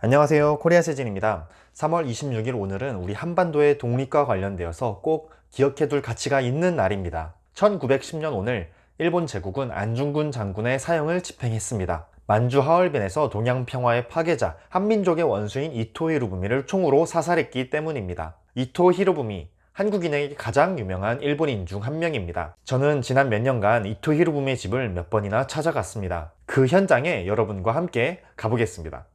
안녕하세요. 코리아 세진입니다. 3월 26일 오늘은 우리 한반도의 독립과 관련되어서 꼭 기억해둘 가치가 있는 날입니다. 1910년 오늘 일본 제국은 안중근 장군의 사형을 집행했습니다. 만주 하얼빈에서 동양 평화의 파괴자, 한민족의 원수인 이토 히로부미를 총으로 사살했기 때문입니다. 이토 히로부미, 한국인에게 가장 유명한 일본인 중 한 명입니다. 저는 지난 몇 년간 이토 히로부미의 집을 몇 번이나 찾아갔습니다. 그 현장에 여러분과 함께 가보겠습니다.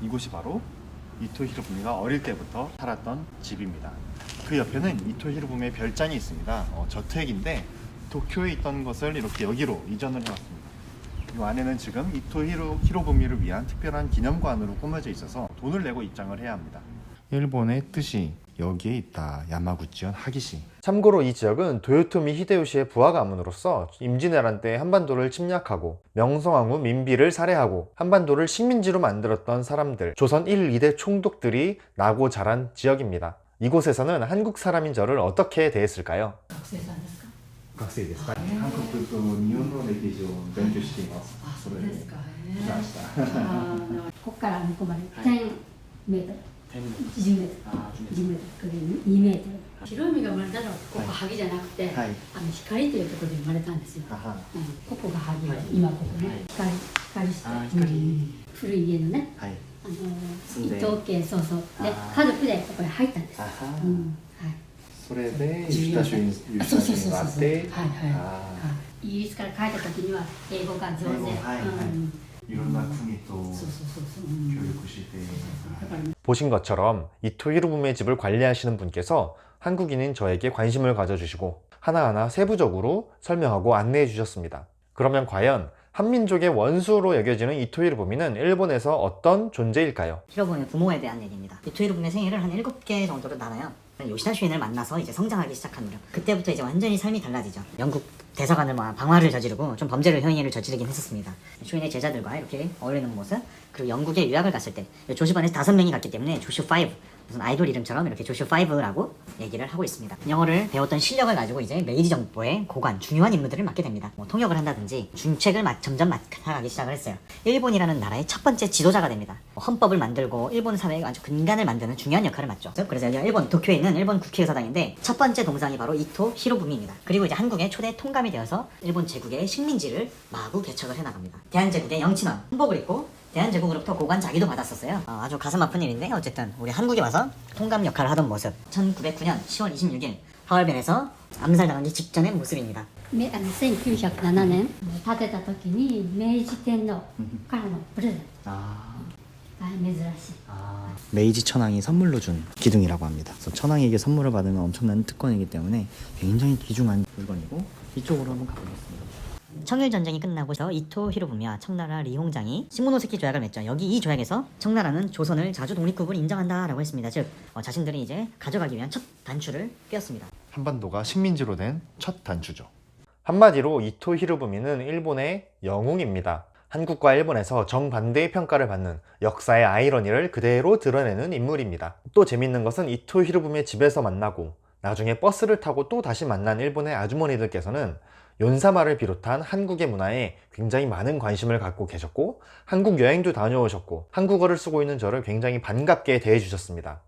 이곳이 바로 이토 히로부미가 어릴 때부터 살았던 집입니다. 그 옆에는 이토 히로부미의 별장이 있습니다. 저택인데 도쿄에 있던 것을 이렇게 여기로 이전을 해왔습니다. 이 안에는 지금 이토 히로부미를 위한 특별한 기념관으로 꾸며져 있어서 돈을 내고 입장을 해야 합니다. 일본의 뜻이 여기에 있다. 야마구치현 하기시. 참고로 이 지역은 도요토미 히데요시의 부하 가문으로서 임진왜란 때 한반도를 침략하고 명성황후 민비를 살해하고 한반도를 식민지로 만들었던 사람들, 조선 1, 2대 총독들이 나고 자란 지역입니다. 이곳에서는 한국 사람인 저를 어떻게 대했을까요? 学生ですか。韓国と日本の歴史を勉強しています。それで来ました。ここから向こうまで10メートル。10メートル。10メートル。2メートル。白海が生まれたのはここ萩じゃなくて、光というところで生まれたんですよ。ここが萩、今ここね。光して。古い家のね。伊藤家そうそう。で家族でここに入ったんです。それでユタ州があって、イギリスから帰った時には英語が上手。いろんな国と協力して。보신 것처럼 이토 히로부미의 집을 관리하시는 분께서 한국인인 저에게 관심을 가져주시고 하나하나 세부적으로 설명하고 안내해 주셨습니다. 그러면 과연 한민족의 원수로 여겨지는 이토 히로부미는 일본에서 어떤 존재일까요? 히로부미 부모에 대한 얘기입니다. 이토 히로부미의 생일을 한 7개 정도로 나눠요. 요시다 슈인을 만나서 이제 성장하기 시작한 무렵, 그때부터 이제 완전히 삶이 달라지죠. 영국 대사관을 방화를 저지르고 좀 범죄를 행위를 저지르긴 했었습니다. 슈인의 제자들과 이렇게 어울리는 모습, 그리고 영국에 유학을 갔을 때 조슈반에서 5명이 갔기 때문에 조슈 5, 무슨 아이돌 이름처럼 이렇게 조슈 5라고 얘기를 하고 있습니다. 영어를 배웠던 실력을 가지고 이제 메이지 정보의 고관, 중요한 인물들을 맡게 됩니다. 통역을 한다든지 중책을 점점 맡아가기 시작을 했어요. 일본이라는 나라의 첫 번째 지도자가 됩니다. 헌법을 만들고 일본 사회의 아주 근간을 만드는 중요한 역할을 맡죠. 그래서 여기가 일본 도쿄에 있는 일본 국회의사당인데 첫 번째 동상이 바로 이토 히로부미입니다. 그리고 이제 한국의 초대 통감이 되어서 일본 제국의 식민지를 마구 개척을 해나갑니다. 대한제국의 영친원 한복을 입고 대한제국으로부터 고관 자기도 받았었어요. 아주 가슴 아픈 일인데 어쨌든 우리 한국에 와서 통감 역할을 하던 모습, 1909년 10월 26일 하얼빈에서 암살당한 지 직전의 모습입니다. 1907年建てた時に明治天皇からのプレゼント。珍しい。 메이지 천황이 선물로 준 기둥이라고 합니다. 그래서 천황에게 선물을 받으면 엄청난 특권이기 때문에 굉장히 귀중한 물건이고, 이쪽으로 한번 가보겠습니다. 청일 전쟁이 끝나고서 이토 히로부미와 청나라 리홍장이 시모노세키 조약을 맺죠. 여기 이 조약에서 청나라는 조선을 자주 독립국을 인정한다라고 했습니다. 즉 자신들이 이제 가져가기 위한 첫 단추를 꿰었습니다. 한반도가 식민지로 된 첫 단추죠. 한마디로 이토 히로부미는 일본의 영웅입니다. 한국과 일본에서 정반대의 평가를 받는 역사의 아이러니를 그대로 드러내는 인물입니다. 또 재밌는 것은 이토 히로부미의 집에서 만나고 나중에 버스를 타고 또 다시 만난 일본의 아주머니들께서는 연사마를 비롯한 한국의 문화에 굉장히 많은 관심을 갖고 계셨고 한국 여행도 다녀오셨고 한국어를 쓰고 있는 저를 굉장히 반갑게 대해 주셨습니다.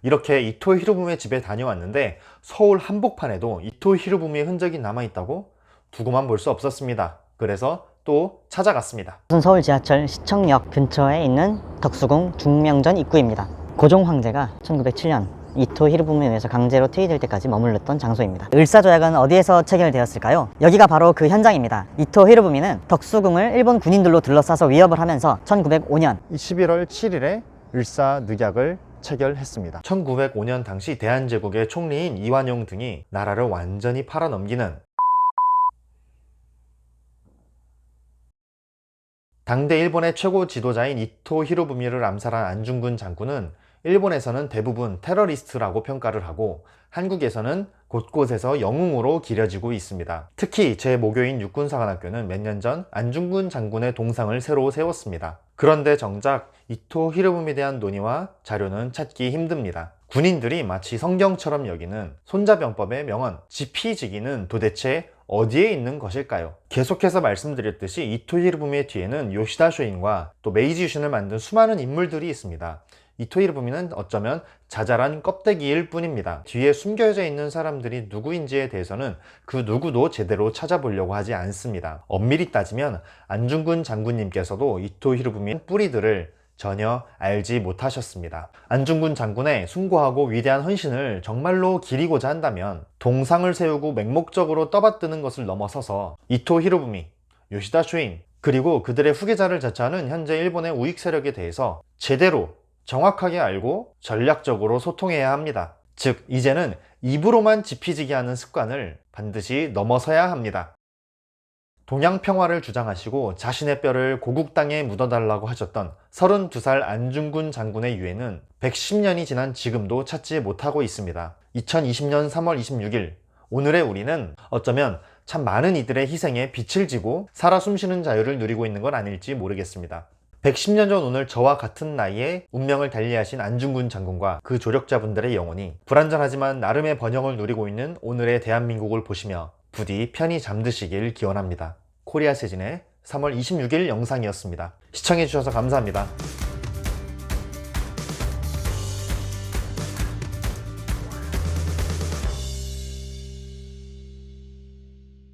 이렇게 이토 히로부미의 집에 다녀왔는데 서울 한복판에도 이토 히로부미의 흔적이 남아있다고 두고만 볼 수 없었습니다. 그래서 또 찾아갔습니다. 서울 지하철 시청역 근처에 있는 덕수궁 중명전 입구입니다. 고종 황제가 1907년 이토 히로부미에 의해서 강제로 퇴위될 때까지 머물렀던 장소입니다. 을사조약은 어디에서 체결되었을까요? 여기가 바로 그 현장입니다. 이토 히로부미는 덕수궁을 일본 군인들로 둘러싸서 위협을 하면서 1905년 11월 7일에 을사늑약을 체결했습니다. 1905년 당시 대한제국의 총리인 이완용 등이 나라를 완전히 팔아넘기는 당대 일본의 최고 지도자인 이토 히로부미를 암살한 안중근 장군은 일본에서는 대부분 테러리스트라고 평가를 하고 한국에서는 곳곳에서 영웅으로 기려지고 있습니다. 특히 제 모교인 육군사관학교는 몇 년 전 안중근 장군의 동상을 새로 세웠습니다. 그런데 정작 이토 히로부미에 대한 논의와 자료는 찾기 힘듭니다. 군인들이 마치 성경처럼 여기는 손자병법의 명언 지피지기는 도대체 어디에 있는 것일까요? 계속해서 말씀드렸듯이 이토 히로부미의 뒤에는 요시다 쇼인과 또 메이지 유신을 만든 수많은 인물들이 있습니다. 이토 히로부미는 어쩌면 자잘한 껍데기일 뿐입니다. 뒤에 숨겨져 있는 사람들이 누구인지에 대해서는 그 누구도 제대로 찾아보려고 하지 않습니다. 엄밀히 따지면 안중근 장군님께서도 이토 히로부미의 뿌리들을 전혀 알지 못하셨습니다. 안중근 장군의 숭고하고 위대한 헌신을 정말로 기리고자 한다면 동상을 세우고 맹목적으로 떠받드는 것을 넘어서서 이토 히로부미, 요시다 쇼인, 그리고 그들의 후계자를 자처하는 현재 일본의 우익 세력에 대해서 제대로 정확하게 알고 전략적으로 소통해야 합니다. 즉, 이제는 입으로만 지피지기 하는 습관을 반드시 넘어서야 합니다. 동양평화를 주장하시고 자신의 뼈를 고국 땅에 묻어달라고 하셨던 32살 안중근 장군의 유해는 110년이 지난 지금도 찾지 못하고 있습니다. 2020년 3월 26일, 오늘의 우리는 어쩌면 참 많은 이들의 희생에 빛을 지고 살아 숨쉬는 자유를 누리고 있는 건 아닐지 모르겠습니다. 110년 전 오늘 저와 같은 나이에 운명을 달리하신 안중근 장군과 그 조력자분들의 영혼이 불완전하지만 나름의 번영을 누리고 있는 오늘의 대한민국을 보시며 부디 편히 잠드시길 기원합니다. 코리아 세진의 3월 26일 영상이었습니다. 시청해주셔서 감사합니다.